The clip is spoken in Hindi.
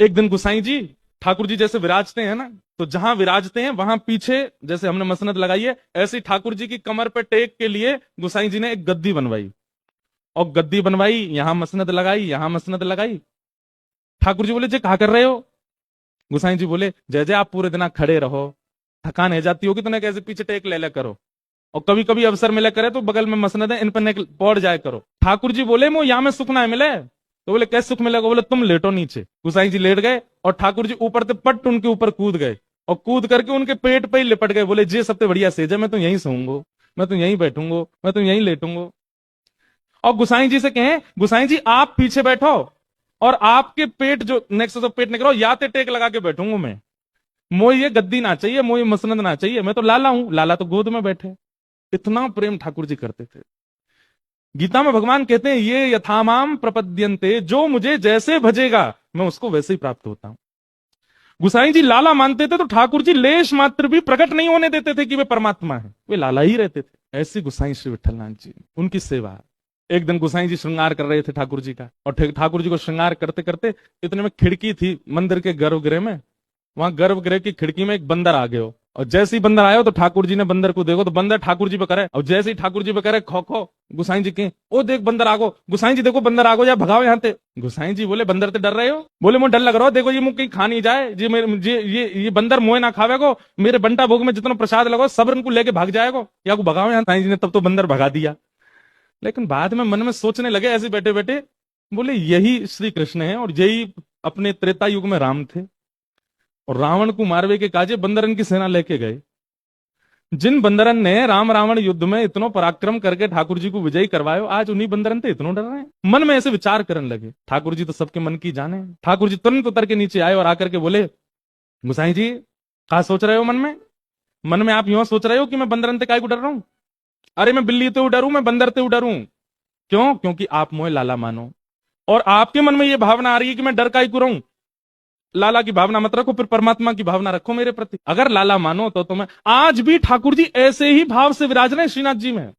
एक दिन गुसाई जी ठाकुर जी जैसे विराजते हैं ना, तो जहां विराजते हैं वहां पीछे जैसे हमने मसनद लगाई है, ऐसे ही ठाकुर जी की कमर पे टेक के लिए गुसाई जी ने एक गद्दी बनवाई, और गद्दी बनवाई, यहां मसनद लगाई, यहां मसनद लगाई। ठाकुर जी बोले जी कहा कर रहे हो? गुसाई जी बोले जय जय आप पूरे दिन खड़े रहो, थकान है जाती होगी तो ना कैसे पीछे टेक ले ले करो, और कभी कभी अवसर मिले करे तो बगल में मसनद है इन पर पौड़ जाए करो। ठाकुर जी बोले मो यहाँ में सुख ना मिले, तो बोले कैसे सुख मिलेगा? बोले तुम लेटो नीचे। गुसाई जी लेट गए और ठाकुर जी ऊपर से पट उनके ऊपर कूद गए, और कूद करके उनके पेट पे ही लिपट गए। बोले जी सबसे बढ़िया सेज है, मैं तो यहीं सोऊंगा, मैं तो यहीं बैठूंगा, मैं तो यहीं लेटूंगा। और गुसाई जी से कहें गुसाई जी आप पीछे बैठो, और आपके पेट जो नेक्स्ट तो पेट निकलो या ते टेक लगा के बैठूंगा मैं, मोई ये गद्दी ना चाहिए, मोई मसनद ना चाहिए, मैं तो लाला हूं, लाला तो गोद में बैठे। इतना प्रेम ठाकुर जी करते थे। गीता में भगवान कहते हैं ये यथामाम प्रपद्यन्ते, जो मुझे जैसे भजेगा मैं उसको वैसे ही प्राप्त होता हूं। गुसाई जी लाला मानते थे तो ठाकुर जी लेश मात्र भी प्रकट नहीं होने देते थे कि वे परमात्मा है, वे लाला ही रहते थे। ऐसे गुसाई श्री विठलनाथ जी, उनकी सेवा। एक दिन गुसाई जी श्रृंगार कर रहे थे ठाकुर जी का, और ठाकुर जी को श्रृंगार करते करते इतने में खिड़की थी मंदिर के गर्भगृह में, वहां गर्भगृह की खिड़की में एक बंदर आ गयो, और जैसे ही बंदर आयो तो ठाकुर जी ने बंदर को देखो तो बंदर ठाकुर जी पे करे, और जैसे ही ठाकुर जी पे करे खो खो, गुसाई जी के ओ देख बंदर आगो, गुसाई जी देखो बंदर आगो, या भगाओ यहाँ से। गुसाई जी बोले बंदर से डर रहे हो? बोले मुझे डर लग रहा हो, देखो ये मुझे कहीं खा नहीं जाए जी, मेरे ये बंदर मुँह ना खावे को, मेरे बंटा भोग में जितना प्रसाद लगो सब इनको लेके भाग जाएगा, या को भगाओ यहाँ। साईं जी ने तब तो बंदर भगा दिया, लेकिन बाद में मन में सोचने लगे ऐसे बैठे बैठे, बोले यही श्री कृष्ण है, और यही अपने त्रेता युग में राम थे, और रावण को मारवे के काजे बंदरन की सेना लेके गए। जिन बंदरन ने राम रावण युद्ध में इतनो पराक्रम करके ठाकुर जी को विजयी करवायो, आज उन्हीं बंदरन से इतनो डर रहे हैं। मन में ऐसे विचार करने लगे। ठाकुर जी तो सबके मन की जाने। ठाकुर जी तुरंत उतर के नीचे आए और आकर के बोले गुसाई जी कहा सोच रहे हो मन में? मन में आप यूं सोच रहे हो कि मैं बंदरन से काय को डर रहा हूं? अरे मैं बिल्ली तो डरूं, मैं बंदर से डरूं। क्यों? क्योंकि आप मोहे लाला मानो, और आपके मन में यह भावना आ रही है कि मैं डर काय को रहूं। लाला की भावना मत रखो, फिर परमात्मा की भावना रखो मेरे प्रति। अगर लाला मानो तो मैं आज भी ठाकुर जी ऐसे ही भाव से विराज रहे हैं श्रीनाथ जी में।